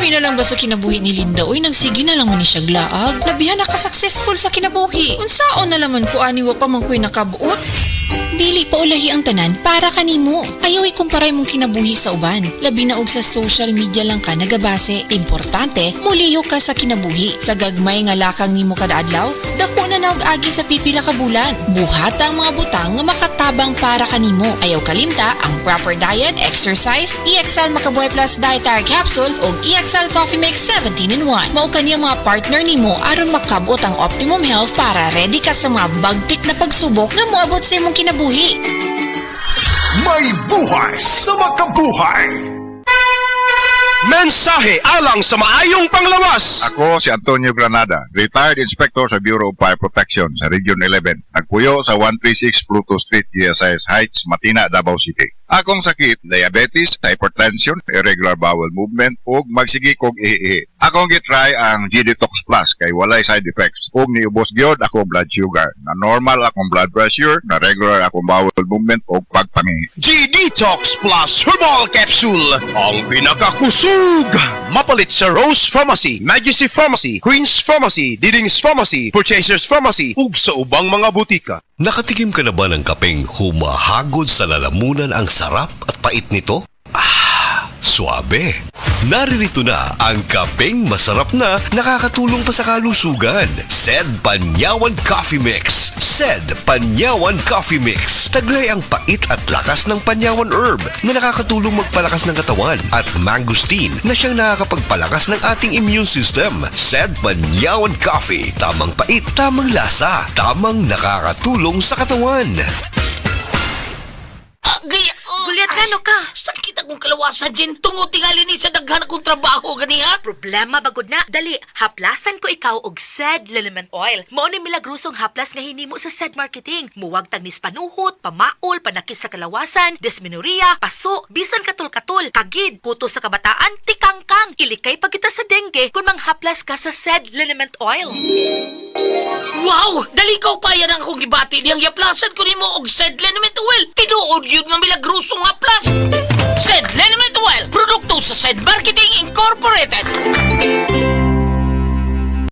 Labi na lang ba sa kinabuhi ni Linda? Uy, nagsige na lang man ni siya glaag. Labihan na ka-successful sa kinabuhi. Unsaon na laman ko aniwa pa man ko'y nakabuot? Dili pa ulahi ang tanan para kanimo. Ayaw ikumparay mong kinabuhi sa uban. Labi na og sa social media lang ka nagabase. Importante, muliyo ka sa kinabuhi. Sa gagmay nga lakang nimo kada adlaw, dako na naog agi sa pipila ka bulan. Buhata ang mga butang nga makatabang para kanimo. Ayaw kalimta ang proper diet, exercise, EXL Makabuhay Plus Dietary Capsule ug EXL Coffee Mix 17-in-1. Mao kaniyang mga partner nimo aron makabot ang optimum health para ready ka sa mga bagtik na pagsubok nga moabot sa imong kinabuhi. May buhay sa makabuhay! Mensahe alang sa maayong panglawas! Ako si Antonio Granada, retired inspector sa Bureau of Fire Protection sa Region 11. Nagpuyo sa 136 Pluto Street, GSIS Heights, Matina, Davao City. Akong sakit, diabetes, hypertension, irregular bowel movement, ug magsigi kog ihi. Akong gitry ang G-Detox Plus kay walay side effects. Ug niubos gyud ako blood sugar. Na normal akong blood pressure, na regular akong bowel movement ug pagpangi. G-Detox Plus Herbal Capsule, ang pinakakusog! Mapalit sa Rose Pharmacy, Majesty Pharmacy, Queen's Pharmacy, Diding's Pharmacy, Purchasers Pharmacy, ug sa ubang mga butika. Nakatikim ka na ba ng kapeng humahagod sa lalamunan ang sarap at pait nito? Suabe! Naririto na ang kapeng masarap na nakakatulong pa sa kalusugan. SED Panyawan Coffee Mix. SED Panyawan Coffee Mix. Taglay ang pait at lakas ng panyawan herb na nakakatulong magpalakas ng katawan at mangosteen na siyang nakakapagpalakas ng ating immune system. SED Panyawan Coffee. Tamang pait, tamang lasa, tamang nakakatulong sa katawan. Gulyat ano ka? Sakit akong kalawasan, Jen. Tungod tingali ni sa daghan akong trabaho, ganiha. Problema bagod na. Dali, haplasan ko ikaw og SED Liniment Oil. Mao ni milagrosong haplas nga hinimo sa SED Marketing. Muwag tagnis panuhot, pamaol, panakit sa kalawasan, dysmenorrhea, paso, bisan katul-katul, kagid, kuto sa kabataan, tikangkang. Ilikay pa kita sa dengue kung manghaplas ka sa SED Liniment Oil. Wow! Dali ka pa yan ang akong gibati. Diyang yaplasan ko ni mo og SED Liniment Oil. Tinuod yun nga milagrosong haplas. SED Liniment Oil. Produkto sa SED Marketing Incorporated.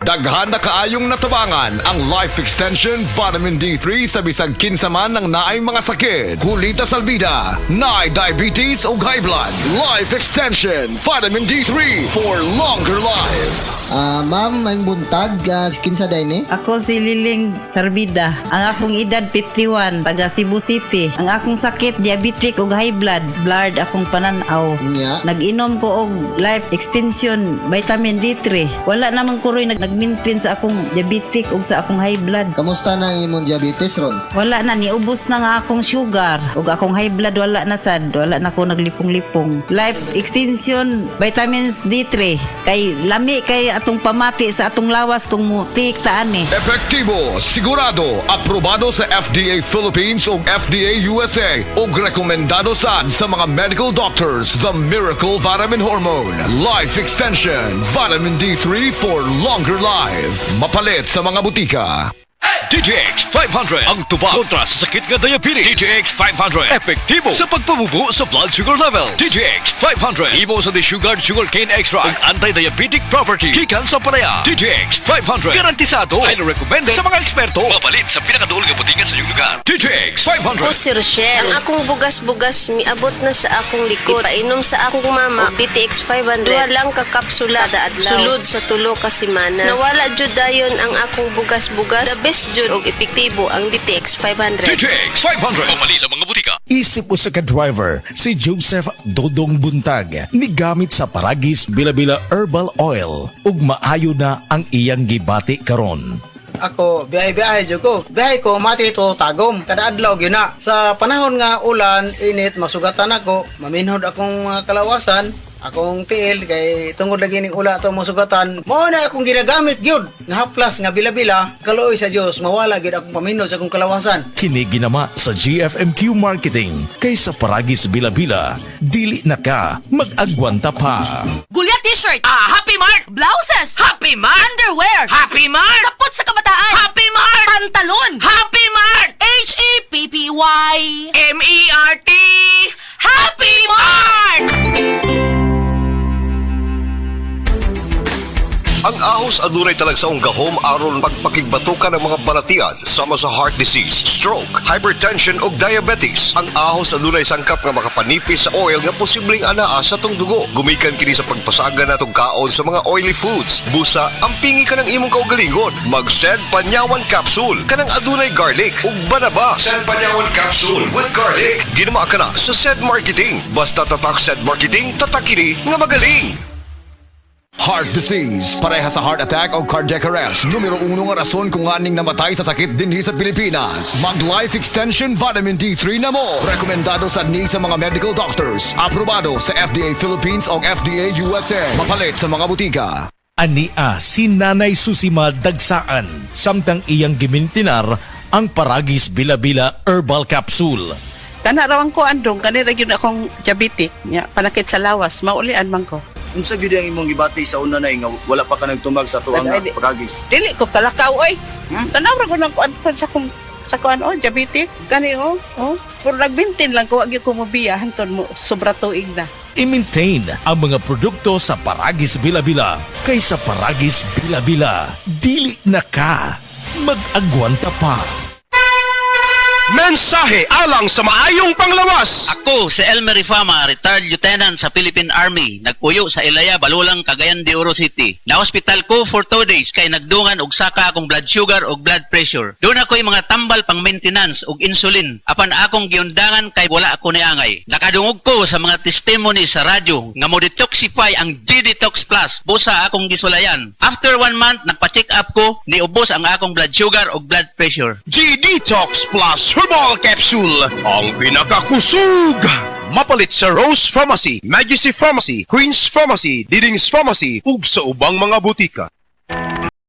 Daghan na kaayong natabangan ang Life Extension Vitamin D3 sa bisag kinsaman ng naay mga sakit. Hulita salbida, naay diabetes o high blood. Life Extension Vitamin D3 for longer life. Ma'am, may buntag, kinsa day ni? Ako si Liling Sarbida. Ang akong edad 51, taga Cebu City. Ang akong sakit, diabetic ug high blood. Blood akong pananaw. Nya. Nag-inom ko og Life Extension Vitamin D3. Wala namang kuroy nag-maintain sa akong diabetic ug sa akong high blood. Kamusta na ang imong diabetes ron? Wala na, niubos na nga akong sugar. Ug akong high blood wala na sad. Wala na ako naglipong-lipong. Life Extension Vitamins D3. Kay lami kay atong pamati sa atong lawas kung mutik taan eh. Epektibo, sigurado, aprobado sa FDA Philippines o FDA USA o rekomendado sa mga medical doctors. The Miracle Vitamin Hormone. Life Extension Vitamin D3 for longer life. Mapalit sa mga butika. DTX 500 ang tuba kontra sa sakit nga diabetes. DTX 500 epektibo sa pagpabubo sa blood sugar level. DTX 500 imo sa desugared sugarcane extract ug anti-diabetic property gikan sa palaya. DTX 500 garantisado ay recommended sa mga eksperto. Mapalit sa pinakaduol nga butika sa iyong lugar. DTX 500. Ako si Rochelle. Ang akong bugas-bugas miabot na sa akong likod. Painom sa akong mama og DTX 500. Duha lang ka kapsula kada adlaw. Sulod sa tulo ka semana. Nawala jud dayon ang akong bugas-bugas. The best jud og epektibo ang DTX 500. DTX 500 mapalit sa mga butika. Isip usa ka driver si Joseph Dodong Buntag migamit sa Paragis Bila-Bila Herbal Oil ug maayo na ang iyang gibati karon. Ako, biyahe-biyahe dyan ko. Biyahe ko, mati ito tagom. Kada adlaw yun na. Sa panahon nga ulan, init, masugatan ako. Maminhod akong kalawasan. Akong tiil, kay tungod lagi ning ula ito masugatan. Mao na akong ginagamit gyud nga haplas nga bila-bila. Kaluoy sa Dios, mawala gyud akong paminod sa akong kalawasan. Kini ginama sa GFMQ Marketing. Kay sa Paragis Bila-Bila, dili na ka mag-agwanta pa. Gulyat t-shirt. Happy Mart. Blouses. Happy Mart. Underwear. Happy Mart. Sapot sa kabataan. Happy Mart. Pantalon. Happy Mart. HAPPYMERT. Happy Mart. ahos adunay talagsaong gahom aron pagpakigbatukan ng mga balatian sama sa heart disease, stroke, hypertension ug diabetes. Ang ahos adunay sangkap nga makapanipis sa oil nga posibleng anaa sa tong dugo. Gumikan kini sa pagpasaga natong kaon sa mga oily foods. Busa, ampingi ka ng imong kaugalingon. Mag-Sed Panyawan Capsule kanang adunay garlic ug banaba. Sed Panyawan Capsule with garlic. Ginama ka na sa Sed Marketing. Basta tatak Sed Marketing, tatak kini nga magaling. Heart disease, pareha sa heart attack o cardiac arrest. Numero 1 nga rason kung aning namatay sa sakit dinhi sa Pilipinas. Mag Life Extension Vitamin D3 na mo. Rekomendado sa ni sa mga medical doctors. Aprobado sa FDA Philippines o FDA USA. Mapalit sa mga butika. Ania si Nanay Susima Dagsaan, samtang iyang gimintinar ang Paragis Bila-Bila Herbal Capsule. Kanarawan ko andong, kanira yun akong diabetic, panakit sa lawas, maulian man ko. Unsa gyud ang imong gibati sa una na nga wala pa ka nagtumag sa tuang Paragis? Dili ko talakaw, oy. Tanawra ko ng kuan sa kuan, diabetic. Gani, Pero nagbintin lang ko, wag ko mabiya, hanton mo, sobra tuig na. I-maintain ang mga produkto sa Paragis Bila-Bila kaysa Paragis Bila-Bila. Dili na ka. Mag-agwanta pa. Mensahe alang sa maayong panglawas. Ako si Elmer Ifama, retired lieutenant sa Philippine Army. Nagpuyo sa Ilaya, Balulang, Cagayan de Oro City. Na-hospital ko for 2 days kay nagdungan og saka akong blood sugar og blood pressure. Doon ako'y mga tambal pang maintenance og insulin. Apan akong giundangan kay wala ako niangay. Nakadungog ko sa mga testimony sa radyo nga mo detoxify ang G-Detox Plus. Busa akong gisulayan. After 1 month, nagpa-check up ko, niubos ang akong blood sugar og blood pressure. G-Detox Plus Herbal Capsule, ang pinakakusog. Mapalit sa Rose Pharmacy, Majesty Pharmacy, Queen's Pharmacy, Diding's Pharmacy, ug sa ubang mga butika.